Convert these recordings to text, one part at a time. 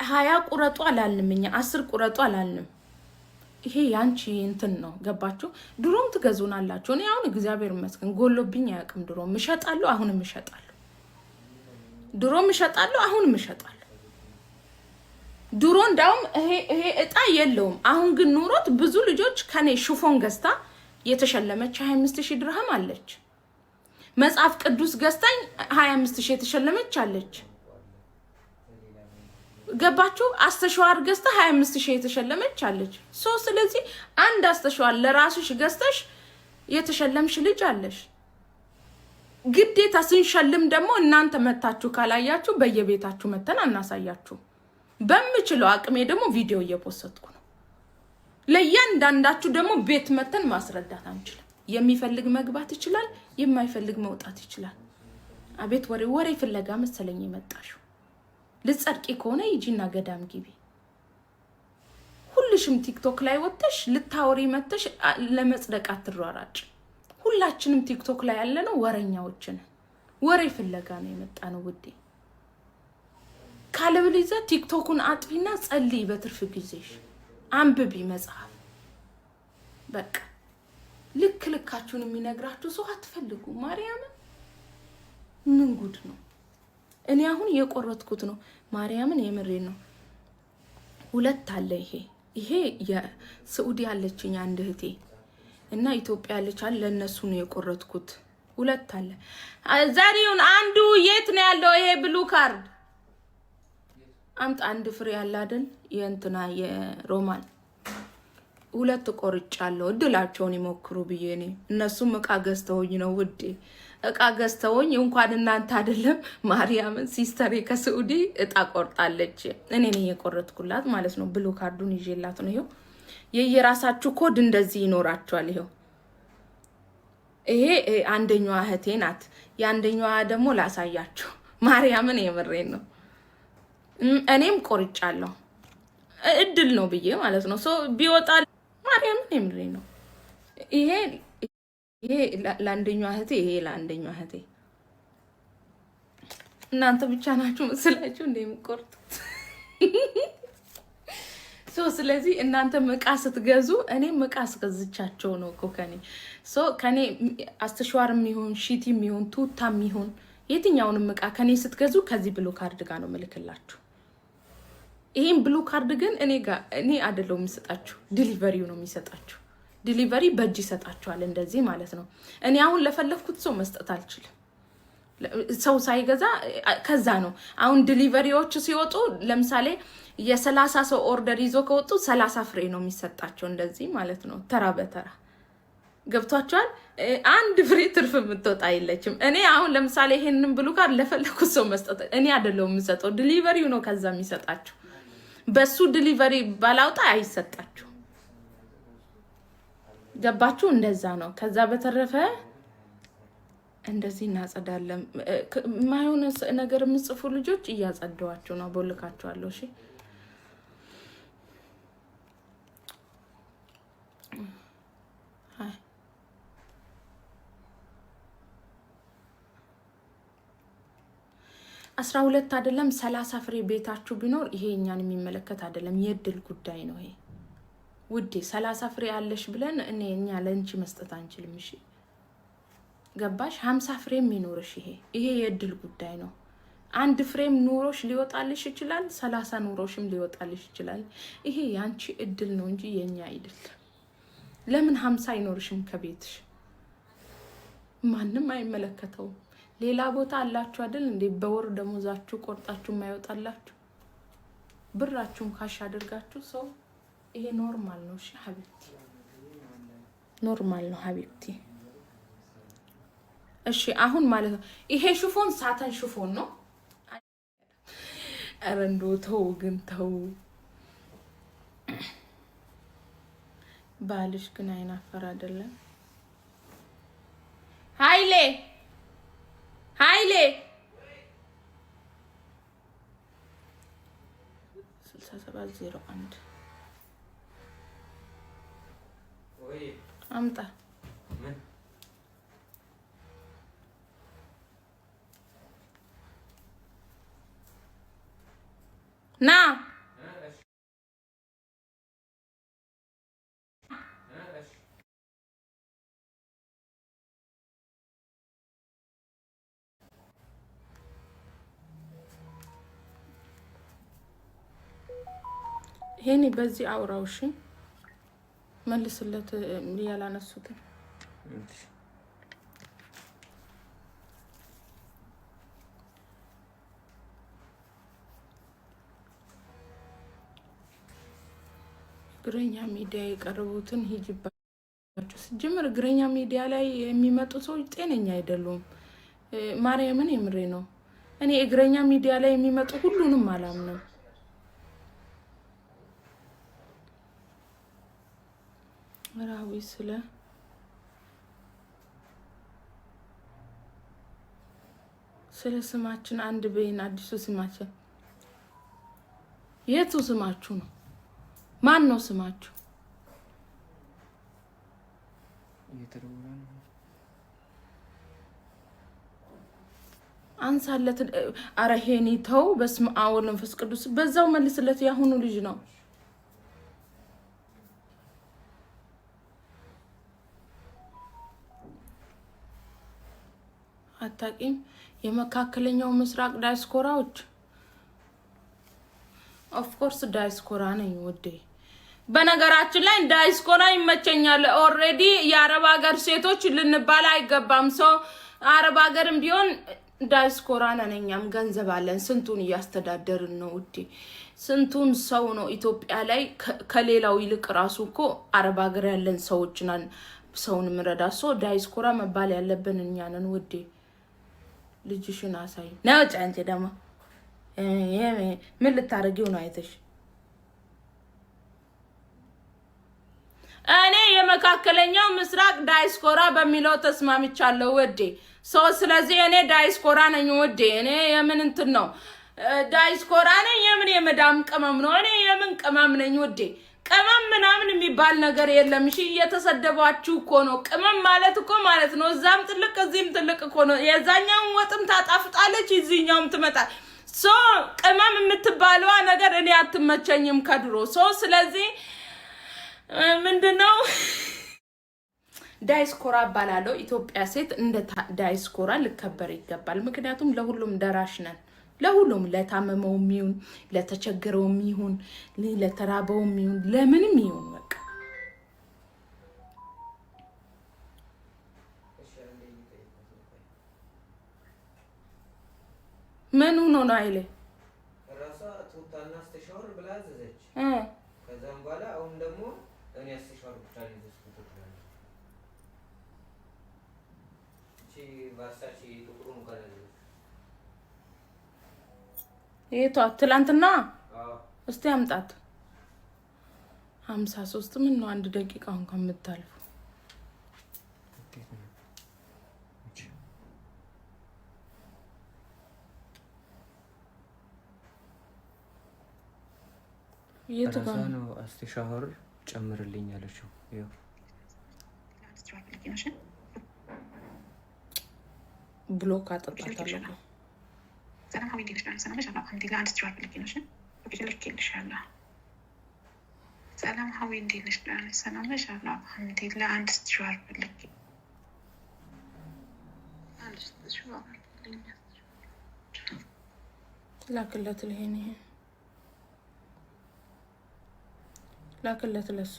20 ቁረጡ አላልንም እኛ 10 ቁረጡ አላልንም ይሄ ያንቺ እንትን ነው ገባችሁ ድሮም ትገዙናላችሁ እኔ አሁን እግዚአብሔር ይመስገን ጎሎብኝ ያቅም ድሮም እሸጣለሁ አሁንም እሸጣለሁ ድሮም እሸጣለሁ አሁንም እሸጣለሁ ድሮ እንዳውም ይሄ እጣ የለውም አሁን ግን ኑሮት ብዙ ልጆች ከኔ ሹፎን ገዝታ የተሸለመች 25000 ድርሃም አለች መጽሐፍ ቅዱስ ገዝታኝ 25000 የተሸለመች አለች ገባችሁ አስተሸዋር ገዝታ 25000 የተሸለመች አለች ስለዚህ አንድ አስተሸዋር ለራስሽ ገዝተሽ የተሸለምሽ ልጅ አለሽ ግዴታ ስንሸልም ደግሞ እናንተ መታችሁ ካላያችሁ በየቤታችሁ መተን አናሳያችሁ በመችለው አቅሜ ደግሞ ቪዲዮ እየፖስተትኩ ነው ለያንዳንዳችሁ ደግሞ ቤት መተን ማስረዳት አንችልም የሚፈልግ መግባት ይችላል የማይፈልግ መውጣት ይችላል አቤት ወሬ ፍለጋ መሰለኝ የመጣሽው ልጸርቂ ከሆነ ይጂና ገዳም ግቢ ሁልሽም ቲክቶክ ላይ ወጥተሽ ልታወሪ መተሽ ለመጽደቅ አትሯራጭ ሁላችንም ቲክቶክ ላይ ያለነው ወረኛዎች ነን ወሬ ፍለጋ ነው የመጣነው ውዴ ካለብልይዛ ቲክቶኩን አጥፊና ጸልይ በትርፍ ጊዜሽ አንብቢ መጽሐፍ በቃ ልክልካችሁን የሚነግራችሁ ሰው አትፈልጉ ማርያም ምን ጉድ ነው እኔ አሁን የቆረጥኩት ነው ማርያምን የምሬ ነው ሁለት አለ ይሄ የሳዑዲ ያለችኝ አንድ እህቴ እና ኢትዮጵያ ያለች አለ ለነሱ ነው የቆረጥኩት ሁለት አለ ዛሬውን አንዱ የት ነው ያለው ይሄ ብሉ ካርድ አምጣ አንድ ፍሬ ያለ አይደል የእንትና የሮማን ሁለት ቆርጫለሁ እድላቸውን ይሞክሩ ብዬኔ እነሱም እቃ ገዝተውኝ ነው ውዴ እቃ ገዝተውኝ እንኳን እናንተ አይደለም ማርያምን ሲስተር ከሳዑዲ እጣ ቆርጣለች እኔ ነኝ የቆረጥኩላት ማለት ነው ብሉ ካርዱን ይዤላት ነው ይሄው የየራሳችሁ ኮድ እንደዚህ ይኖራችኋል ይሄ አንደኛዋ እህቴ ናት ያንደኛዋ ደግሞ ላሳያችሁ ማርያምን የምሬን ነው እኔም ቆርጫለሁ እድል ነው ብዬ ማለት ነው ቢወጣ ማርያምን የምሬን ነው ይሄ ለአንደኛዋ እህቴ ይሄ ለአንደኛዋ እህቴ እናንተ ብቻ ናችሁ መስላችሁ እንደምቆርጡት ስለዚህ እናንተ መቃ ስትገዙ እኔ መቃ አስገዝቻቸው ነው ከኔ አስተሽዋርም ይሁን ሺቲም ይሁን ቱታም ይሁን የትኛውንም መቃ ከኔ ስትገዙ ከዚህ ብሉ ካርድ ጋር ነው መልክላችሁ ይሄን ብሉ ካርድ ግን እኔ አይደለም የምሰጣችሁ ዲሊቨሪው ነው የሚሰጣችሁ ዲሊቨሪ በእጅ ይሰጣችኋል እንደዚህ ማለት ነው እኔ አሁን ለፈለኩት ሰው መስጠት አልችልም ሰው ሳይገዛ ከዛ ነው አሁን ዲሊቨሪዎች ሲወጡ ለምሳሌ የ30 ሰው ኦርደር ይዞ ከወጡ 30 ፍሬ ነው የሚሰጣቸው እንደዚህ ማለት ነው ተራ በተራ ገብቷችኋል አንድ ፍሬ ትርፍ የምትወጣ አይለችም እኔ አሁን ለምሳሌ ይሄንን ብሉ ካርድ ለፈለኩት ሰው መስጠት እኔ አይደለም የምሰጠው ዲሊቨሪው ነው ከዛ የሚሰጣችሁ በሱ ዲሊቨሪ ባላውጣ አይሰጣችሁ ገባችሁ እንደዛ ነው ከዛ በተረፈ እንደዚህ እናጸዳለን ማይሆነ ነገር የምጽፉ ልጆች እያጸደዋችሁ ነው ቦልካችኋለሁ እሺ 12 አይደለም 30 ፍሬ ቤታችሁ ቢኖር ይሄ እኛን የሚመለከት አይደለም የድል ጉዳይ ነው ይሄ ውዴ 30 ፍሬ አለሽ ብለን እኛ ለንቺ መስጠት አንችልም እሺ ገባሽ 50 ፍሬም ይኖርሽ ይሄ የድል ጉዳይ ነው አንድ ፍሬም ኑሮሽ ሊወጣልሽ ይችላል 30 ኑሮሽም ሊወጣልሽ ይችላል ይሄ ያንቺ እድል ነው እንጂ የኛ አይደል ለምን 50 ይኖርሽም ከቤትሽ ማንንም አይመለከተው ሌላ ቦታ አላችሁ አይደል እንዴ በወር ደሞዛችሁ ቆርጣችሁ ማይወጣላችሁ ብራችሁን ካሽ አድርጋችሁ ሰው ይሄ ኖርማል ነው እሺ ሀቢብቲ ኖርማል ነው ሀቢብቲ እሺ አሁን ማለት ነው ይሄ ሹፎን ሳተን ሹፎን ነው አረንዶ ተው ግን ተው ባልሽ ግን አይናፈር አይደለም ሃይሌ 6701 አምጣ ና ሄኒ በዚህ አውራውሽ መልስለት ያላነሱት ግረኛ ሚዲያ የቀረቡትን ሂጅባቸው ሲጀምር ግረኛ ሚዲያ ላይ የሚመጡ ሰዎች ጤነኛ አይደሉም ማርያምን የምሬ ነው እኔ እግረኛ ሚዲያ ላይ የሚመጡ ሁሉንም አላምንም ራዊ ስለ ስማችን አንድ በይን አዲሱ ስማችን የቱ ስማችሁ ነው ማን ነው ስማችሁ አንሳለት አረሄኒ ተው በስመ አብ ወወልድ ወመንፈስ ቅዱስ በዛው መልስለት ያሁኑ ልጅ ነው አታቂም የመካከለኛው ምስራቅ ዳያስፖራዎች ኦፍ ኮርስ ዳያስፖራ ነኝ ወዴ በነገራችን ላይ ዳያስፖራ ይመቸኛል ኦሬዲ የአረብ ሀገር ሴቶች ልንባል አይገባም ሰው አረብ ሀገርም ቢሆን ዳያስፖራ ነኝም ገንዘብ አለን ስንቱን ያስተዳደርን ነው ወዴ ስንቱን ሰው ነው ኢትዮጵያ ላይ ከሌላው ይልቅ ራሱ እኮ አረብ ሀገር ያለን ሰዎች ነን ሰውን ምረዳሶ ዳያስፖራ መባል ያለብን እኛ ነን ወዴ ልጅሽን አሳይ ነው ጫንቴ ደማ ምን ልታረጊው ነው አይተሽ እኔ የመካከለኛው ምስራቅ ዳያስፖራ በሚለው ተስማምቻለሁ ወዴ ሰው ስለዚህ እኔ ዳያስፖራ ነኝ ወዴ እኔ የምን እንትን ነው ዳያስፖራ ነኝ የምን የመዳም ቅመም ነው እኔ የምን ቅመም ነኝ ወዴ ቅመም ምናምን የሚባል ነገር የለም እሺ እየተሰደባችሁ እኮ ነው ቅመም ማለት እኮ ማለት ነው እዛም ጥልቅ እዚህም ጥልቅ እኮ ነው የዛኛው ወጥም ታጣፍጣለች እዚህኛውም ትመጣ ሶ ቅመም የምትባለዋ ነገር እኔ አትመቸኝም ከድሮ ሶ ስለዚህ ምንድነው ዳያስፖራ ባላለው ኢትዮጵያ ሴት እንደ ዳያስፖራ ልከበር ይገባል ምክንያቱም ለሁሉም ደራሽ ነን ለሁሉም ለታመመው ሚዩን ለተቸገረው ሚዩን ለተራበው ሚዩን ለምንም ይሁን በቃ ምን ሆኖ ነው አይለ ራሷ ቱታና አስተሻወር ብላ አዘዘች ከዛም በኋላ አሁን ደግሞ እኔ አስተሻወር ብቻ ነው የምትስኩት እቺ ቫርሳቺ ጥቁሩን ካለ የቷ ትላንትና እስቲ አምጣት 53 ምን ነው አንድ ደቂቃውን ከምታልፉ የቱ ጋር ነው አስተሻወር ጨምርልኝ ያለችው ይሄው ብሎክ አጥጣታለሁ ሰላም ሀዊ እንዴት ነሽ? ሰላም ነሽ? አልሐምዱሊላህ አንድ ስትራይክ ልክ ነሽ? ልኬልሻለሁ። ሰላም ሀዊ እንዴት ነሽ? ሰላም ነሽ? አልሐምዱሊላህ አንድ ስትራይክ ልክ ላክለት ለሄኒ ላክለት ለሱ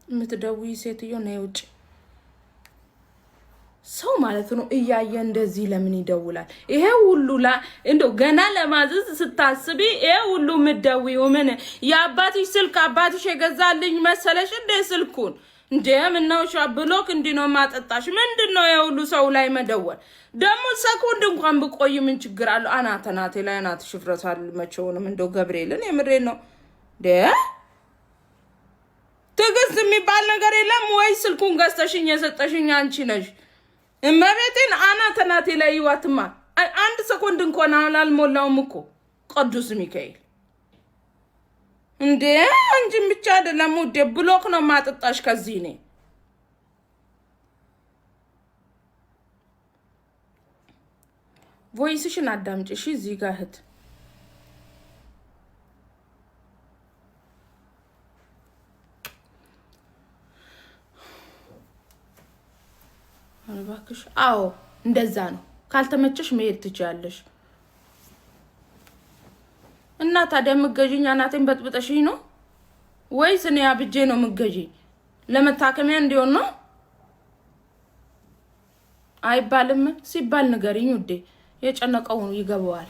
ምትደውይ ሴትዮ ነው ውጭ ሰው ማለት ነው እያየ እንደዚህ ለምን ይደውላል ይሄ ሁሉ እንደው ገና ለማዘዝ ስታስቢ ይሄ ሁሉ ምትደውይው ምን ያባትሽ ስልክ አባትሽ የገዛልኝ መሰለሽ እንደ ስልኩን እንደምነው ሻብሎክ እንዲኖ ማጠጣሽ ምንድነው የሁሉ ሰው ላይ መደወል ደሞ ሰኮንድ እንኳን ብቆይ ምን ችግር አለው አናተናቴ ላይ አናት ሽፍረታል መቼውንም እንደው ገብርኤልን የምሬ ነው ትግስት የሚባል ነገር የለም ወይ ስልኩን ገዝተሽኝ የሰጠሽኝ አንቺ ነሽ እመቤቴን አናተናቴ ላይ ይዋትማ አንድ ሰኮንድ እንኳን አላልሞላውም እኮ ቅዱስ ሚካኤል እንዴ አንቺ ብቻ አይደለም ወደ ብሎክ ነው ማጠጣሽ ከዚህ ነኝ ቮይስሽን አዳምጪ እሺ እዚህ ጋር እህት እባክሽ አዎ እንደዛ ነው ካልተመቸሽ መሄድ ትችያለሽ እና ታዲያ ምገጂኝ አናቴን በጥብጠሽኝ ነው ወይስ እኔ አብጄ ነው ምገጂኝ ለመታከሚያ እንዲሆን ነው አይባልም ሲባል ንገሪኝ ውዴ የጨነቀው ይገባዋል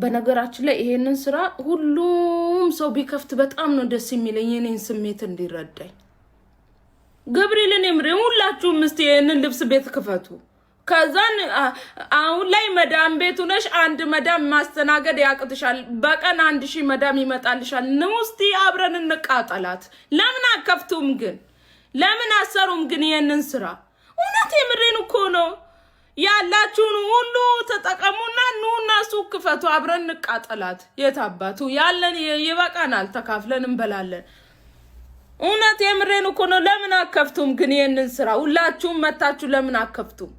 በነገራችን ላይ ይሄንን ስራ ሁሉም ሰው ቢከፍት በጣም ነው ደስ የሚለኝ የኔን ስሜት እንዲረዳኝ ገብርኤልን የምሬ ሁላችሁም እስቲ ይሄንን ልብስ ቤት ክፈቱ ከዛን አሁን ላይ መዳም ቤቱ ነሽ አንድ መዳም ማስተናገድ ያቅትሻል በቀን 1000 መዳም ይመጣልሻል ንውስቲ አብረን እንቃጠላት ለምን አከፍቱም ግን ለምን አሰሩም ግን ይሄንን ስራ እውነት የምሬን እኮ ነው ያላችሁን ሁሉ ተጠቀሙና ኑና ሱቅ ክፈቱ አብረን እንቃጠላት የታባቱ ያለን ይበቃናል ተካፍለን እንበላለን እውነት የምሬን እኮ ነው ለምን አከፍቱም ግን ይሄንን ስራ ሁላችሁም መታችሁ ለምን አከፍቱም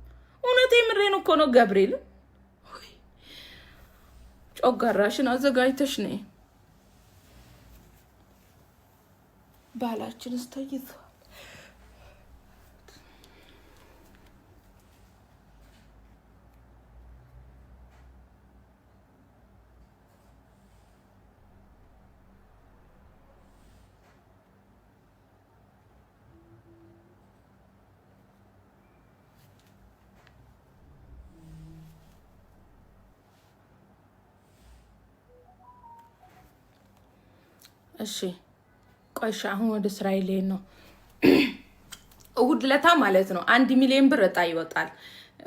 እውነት የምሬን እኮ ነው ገብርኤል ጮጋራሽን አዘጋጅተሽ ነይ ባላችን እስተይዘ እሺ ቆይሻ አሁን ወደ እስራኤል ነው እሁድለታ ማለት ነው 1 ሚሊዮን ብር እጣ ይወጣል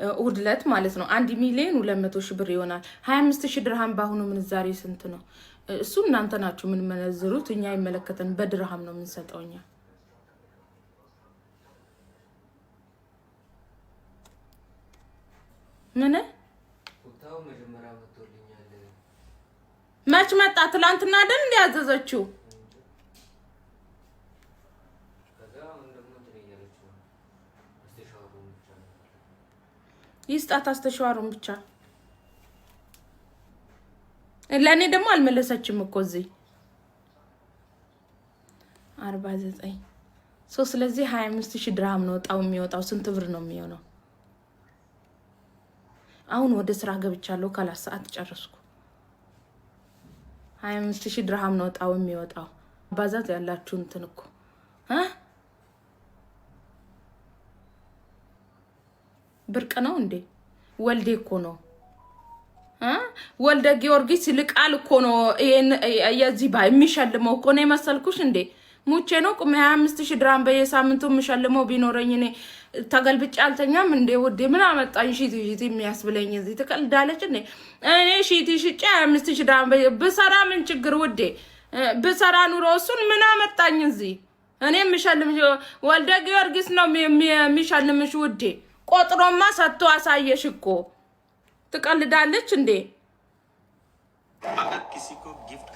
እሁድለት ማለት ነው 1 ሚሊዮን 200 ሺህ ብር ይሆናል 25000 ድርሃም ባሁኑ ምንዛሬ ስንት ነው እሱ እናንተ ናችሁ ምን መነዝሩት እኛ ይመለከተን በድርሃም ነው የምንሰጠውኛ ምን ቁጣው መጀመሪያ መጥቶልኛል ማች መጣ ትላንትና አይደል እንዲያዘዘችው ይስጣት አስተሻዋሩን ብቻ ለኔ ደግሞ አልመለሰችም እኮ እዚህ 49 ሶ ስለዚህ 25000 ድርሃም ነው ጣው የሚወጣው ስንት ብር ነው የሚሆነው አሁን ወደ ስራ ገብቻለሁ ካላስ ሰዓት ጨርስኩ 25000 ድርሃም ነው ጣው የሚወጣው ባዛት ያላችሁ እንትን እኮ ብርቅ ነው እንዴ ወልዴ እኮ ነው ወልደ ጊዮርጊስ ልቃል እኮ ነው የዚህ ባይ የሚሸልመው እኮ ነው መሰልኩሽ እንዴ ሙቼ ነው ቁም 25000 ድርሃም በየሳምንቱ የሚሸልመው ቢኖረኝ እኔ ተገልብጫ አልተኛም እንዴ ወዴ ምን አመጣኝ ሺቲ የሚያስብለኝ እዚህ ተቀልዳለች እንዴ እኔ ሺቲ ሽጫ 25000 ድርሃም በሰራ ምን ችግር ወዴ በሰራ ኑሮ እሱን ምን አመጣኝ እዚህ እኔ የሚሸልም ወልደ ጊዮርጊስ ነው የሚሸልምሽ ወዴ ቆጥሮማ ሰጥቶ አሳየሽ እኮ ትቀልዳለች እንዴ अगर किसी को गिफ्ट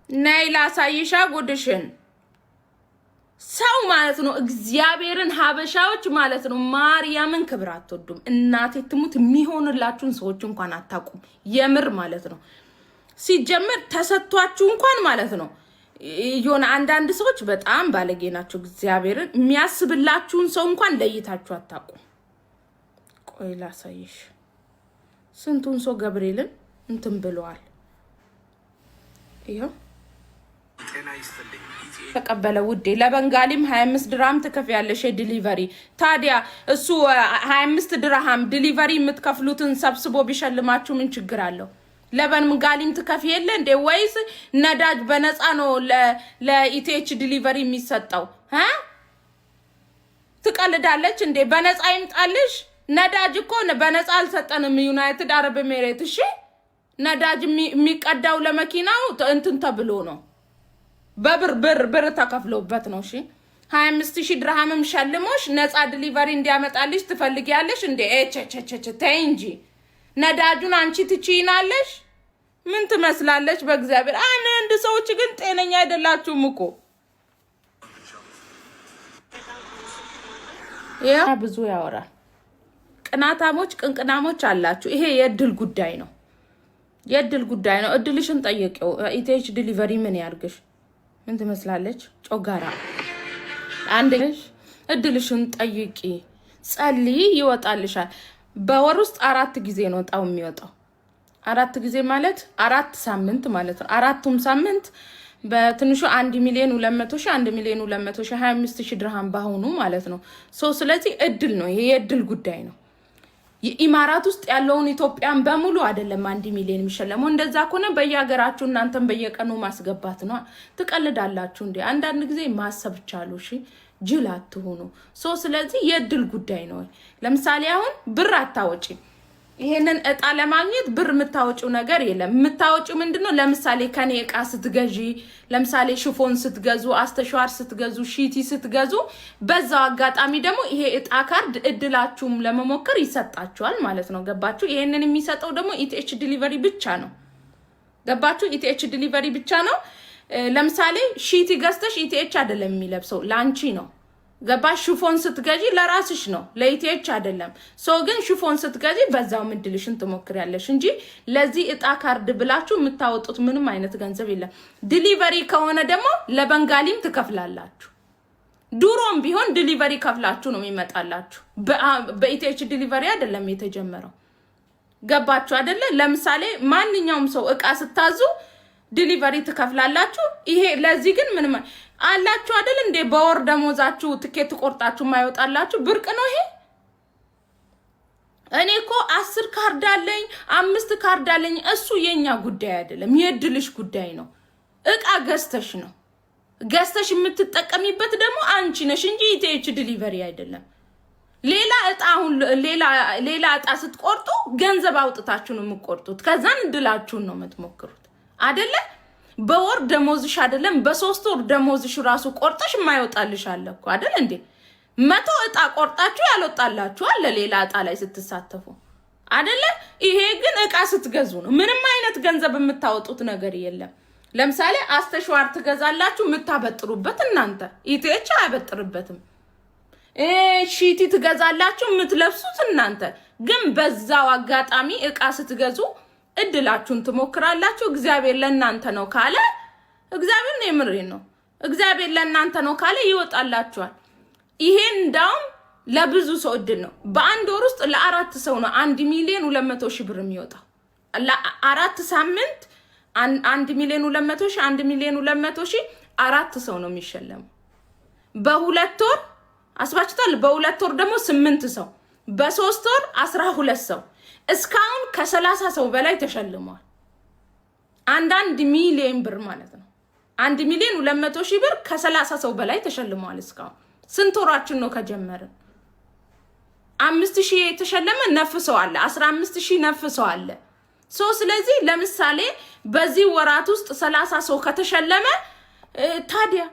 ናይላ ሳይሻ ጉድሽን ሰው ማለት ነው እግዚአብሔርን ሀበሻዎች ማለት ነው ማርያምን ክብር አትወዱም እናቴ ትሙት የሚሆንላችሁን ሰዎች እንኳን አታቁም የምር ማለት ነው ሲጀመር ተሰጥቷችሁ እንኳን ማለት ነው የሆነ አንዳንድ ሰዎች በጣም ባለጌ ናቸው እግዚአብሔርን የሚያስብላችሁን ሰው እንኳን ለይታችሁ አታቁም ቆይ ላሳይሽ ስንቱን ሰው ገብርኤልን እንትን ብለዋል ይሄው ጤና ይስጥልኝ ተቀበለ ውዴ ለበንጋሊም 25 ድርሃም ትከፍያለሽ ዲሊቨሪ ታዲያ እሱ 25 ድርሃም ዲሊቨሪ የምትከፍሉትን ሰብስቦ ቢሸልማችሁ ምን ችግር አለው ለበንጋሊም ትከፍያለ እንዴ ወይስ ነዳጅ በነፃ ነው ለኢቲኤች ዲሊቨሪ የሚሰጠው ትቀልዳለች እንዴ በነፃ ይምጣልሽ ነዳጅ እኮ በነፃ አልሰጠንም ዩናይትድ አረብ ኤሚሬት እሺ ነዳጅ የሚቀዳው ለመኪናው እንትን ተብሎ ነው በብር ተከፍሎበት ነው እሺ 25000 ድርሃምም ሸልሞሽ ነፃ ዲሊቨሪ እንዲያመጣልሽ ትፈልጊያለሽ እንዴ እቸቸቸ ተይንጂ ነዳጁን አንቺ ትቺናለሽ ምን ትመስላለች በእግዚአብሔር አንድ ሰዎች ግን ጤነኛ አይደላችሁም እኮ ያ ብዙ ያወራል ቅናታሞች ቅንቅናሞች አላችሁ ይሄ የእድል ጉዳይ ነው እድልሽን ጠይቂው ኢቲኤች ዲሊቨሪ ምን ያርግሽ ምን ትመስላለች? ጮጋራ አንደሽ እድልሽን ጠይቂ፣ ጸልይ፣ ይወጣልሻል። በወር ውስጥ 4 ጊዜ ነው ጣው የሚወጣው። 4 ጊዜ ማለት 4 ሳምንት ማለት ነው። 4ቱም ሳምንት በትንሹ 1,200,000 1,200,000 25,000 ድርሃም ባሁኑ ማለት ነው። ስለዚህ እድል ነው ይሄ፣ የእድል ጉዳይ ነው። የኢማራት ውስጥ ያለውን ኢትዮጵያን በሙሉ አይደለም 1 ሚሊዮን የሚሸለመው። እንደዛ ከሆነ በየሀገራችሁ እናንተም በየቀኑ ማስገባት ነው። ትቀልዳላችሁ እንዴ? አንዳንድ ጊዜ ማሰብ ቻሉ። እሺ ጅል አትሆኑ። ስለዚህ የእድል ጉዳይ ነው። ለምሳሌ አሁን ብር አታወጪ፣ ይሄንን እጣ ለማግኘት ብር የምታወጪው ነገር የለም። የምታወጪው ምንድነው? ለምሳሌ ከኔ እቃ ስትገዢ፣ ለምሳሌ ሽፎን ስትገዙ፣ አስተሻዋር ስትገዙ፣ ሺቲ ስትገዙ፣ በዛው አጋጣሚ ደግሞ ይሄ እጣ ካርድ እድላችሁም ለመሞከር ይሰጣችኋል ማለት ነው። ገባችሁ? ይሄንን የሚሰጠው ደግሞ ኢቲኤች ዲሊቨሪ ብቻ ነው። ገባችሁ? ኢቲኤች ዲሊቨሪ ብቻ ነው። ለምሳሌ ሺቲ ገዝተሽ ኢቲኤች አይደለም የሚለብሰው፣ ላንቺ ነው። ገባሽ? ሽፎን ስትገዢ ለራስሽ ነው፣ ለኢቲኤች አይደለም። ግን ሽፎን ስትገዢ በዛው ምድልሽን ትሞክሪያለሽ እንጂ ለዚህ እጣ ካርድ ብላችሁ የምታወጡት ምንም አይነት ገንዘብ የለም። ዲሊቨሪ ከሆነ ደግሞ ለበንጋሊም ትከፍላላችሁ። ዱሮም ቢሆን ዲሊቨሪ ከፍላችሁ ነው የሚመጣላችሁ። በኢቲኤች ዲሊቨሪ አይደለም የተጀመረው። ገባችሁ አይደለ? ለምሳሌ ማንኛውም ሰው እቃ ስታዙ ዲሊቨሪ ትከፍላላችሁ። ይሄ ለዚህ ግን ምንም አላችሁ አይደል እንዴ? በወር ደሞዛችሁ ትኬት ቆርጣችሁ ማይወጣላችሁ ብርቅ ነው ይሄ። እኔ እኮ 10 ካርድ አለኝ 5 ካርድ አለኝ፣ እሱ የኛ ጉዳይ አይደለም፣ የድልሽ ጉዳይ ነው። እቃ ገዝተሽ ነው ገዝተሽ የምትጠቀሚበት ደግሞ አንቺ ነሽ እንጂ ኢቲኤች ዲሊቨሪ አይደለም። ሌላ እጣ አሁን ሌላ እጣ ስትቆርጡ ገንዘብ አውጥታችሁ ነው የምትቆርጡት። ከዛን እድላችሁን ነው የምትሞክሩት አይደለ? በወር ደሞዝሽ አይደለም በ3 ወር ደሞዝሽ ራሱ ቆርጠሽ የማይወጣልሽ አለ እኮ አይደል እንዴ? 100 እጣ ቆርጣችሁ ያልወጣላችሁ አለ ሌላ እጣ ላይ ስትሳተፉ አይደለ? ይሄ ግን እቃ ስትገዙ ነው። ምንም አይነት ገንዘብ የምታወጡት ነገር የለም። ለምሳሌ አስተሻዋር ትገዛላችሁ የምታበጥሩበት እናንተ፣ ኢቲኤች አያበጥርበትም። ሺቲ ትገዛላችሁ የምትለብሱት እናንተ። ግን በዛው አጋጣሚ እቃ ስትገዙ እድላችሁን ትሞክራላችሁ። እግዚአብሔር ለእናንተ ነው ካለ፣ እግዚአብሔር ነው የምሬን ነው፣ እግዚአብሔር ለእናንተ ነው ካለ ይወጣላችኋል። ይሄ እንዳውም ለብዙ ሰው እድል ነው። በአንድ ወር ውስጥ ለ4 ሰው ነው 1,200,000 ብር የሚወጣው። ለ4 ሳምንት 1,200,000 1,200,000 4 ሰው ነው የሚሸለመው። በ2 ወር አስባችሁታል? በ2 ወር ደግሞ 8 ሰው፣ በ3 ወር 12 ሰው። እስካሁን ከ30 ሰው በላይ ተሸልመዋል። 1 ሚሊዮን ብር ማለት ነው። 1,200,000 ብር ከ30 ሰው በላይ ተሸልመዋል እስካሁን። ስንት ወራችን ነው ከጀመርን? 5,000 የተሸለመ ነፍ ሰው አለ፣ 15,000 ነፍ ሰው አለ። ስለዚህ ለምሳሌ በዚህ ወራት ውስጥ 30 ሰው ከተሸለመ ታዲያ